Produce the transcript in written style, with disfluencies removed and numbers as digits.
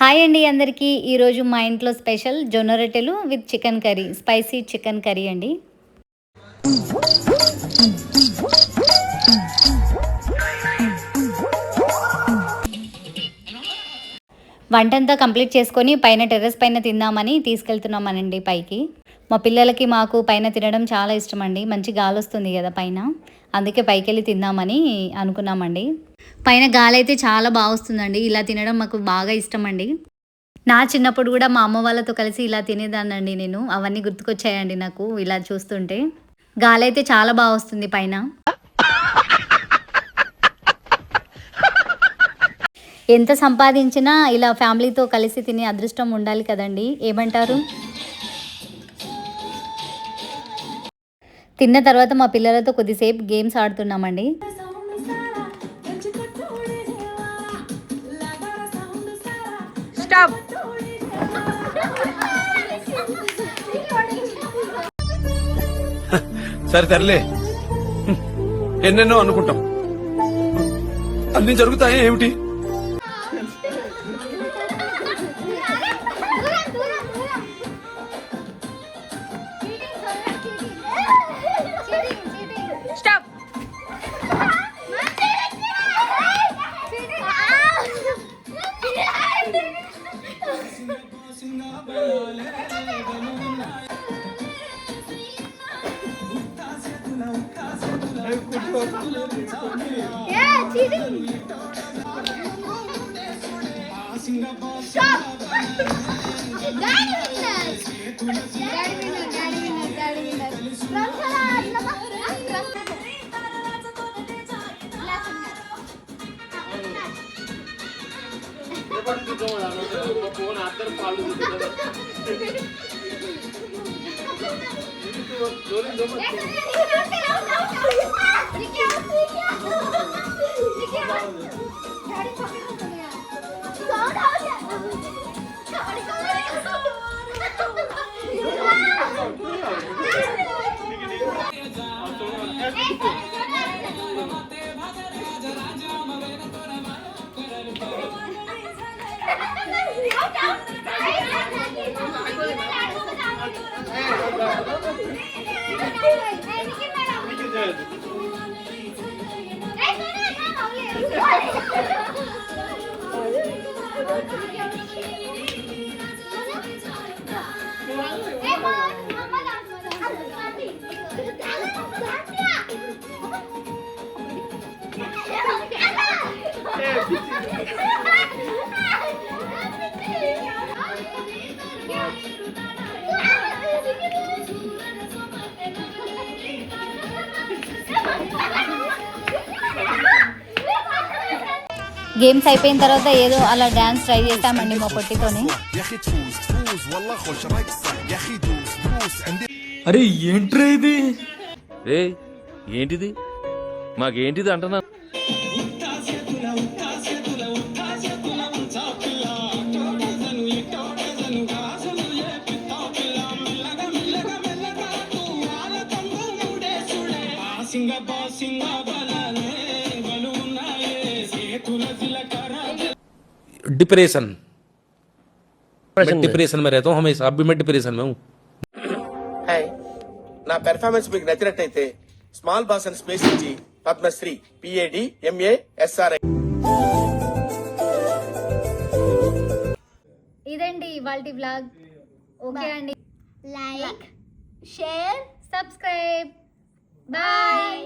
Hi అండి అందరికీ. ఈరోజు మా ఇంట్లో స్పెషల్ జొన్న రొట్టెలు with chicken curry, spicy chicken curry అండి. వంటంతా కంప్లీట్ చేసుకొని పైన టెర్రస్ పైన తిందామని తీసుకెళ్తున్నామనండి పైకి. మా పిల్లలకి మాకు పైన తినడం చాలా ఇష్టం అండి. మంచి గాలి వస్తుంది కదా పైన, అందుకే పైకి వెళ్ళి తిందామని అనుకున్నామండి. పైన గాలి అయితే చాలా బాగా వస్తుందండి. ఇలా తినడం మాకు బాగా ఇష్టం అండి. నా చిన్నప్పుడు కూడా మా అమ్మ వాళ్ళతో కలిసి ఇలా తినేదాన్నండి నేను. అవన్నీ గుర్తుకొచ్చాయండి నాకు ఇలా చూస్తుంటే. గాలి అయితే చాలా బాగా వస్తుంది పైన. ఎంత సంపాదించినా ఇలా ఫ్యామిలీతో కలిసి తినే అదృష్టం ఉండాలి కదండి, ఏమంటారు? తిన్న తర్వాత మా పిల్లలతో కొద్దిసేపు గేమ్స్ ఆడుతున్నామండి. స్టాప్. సరే తరలే, ఎన్నెన్నో అనుకుంటాం, అన్ని జరుగుతాయి ఏమిటి? Stop. Yeah, cheating. Stop. Daddy winners. Daddy winners. Run games అయిపోయిన తర్వాత ఏదో అలా డ్యాన్స్ ట్రై చేస్తామండి మా పొట్టితోనే. అరే ఏంట్రా ఇది? రే ఏంటిది? మాకేంటిది అంటున్నా? डिप्रेशन डिप्रेशन में रहता हूँ हमेशा, अब भी मैं डिप्रेशन में हूँ. నా పెర్ఫార్మెన్స్ మీకు నచ్చినట్టయితే స్మాల్ బాస్ అని స్పేస్ ఇచ్చి పద్మశ్రీ PADMASRI. ఇదండి ఇవాల్టి వ్లాగ్. ఓకే అండి, Like, share, సబ్స్క్రైబ్, బాయ్.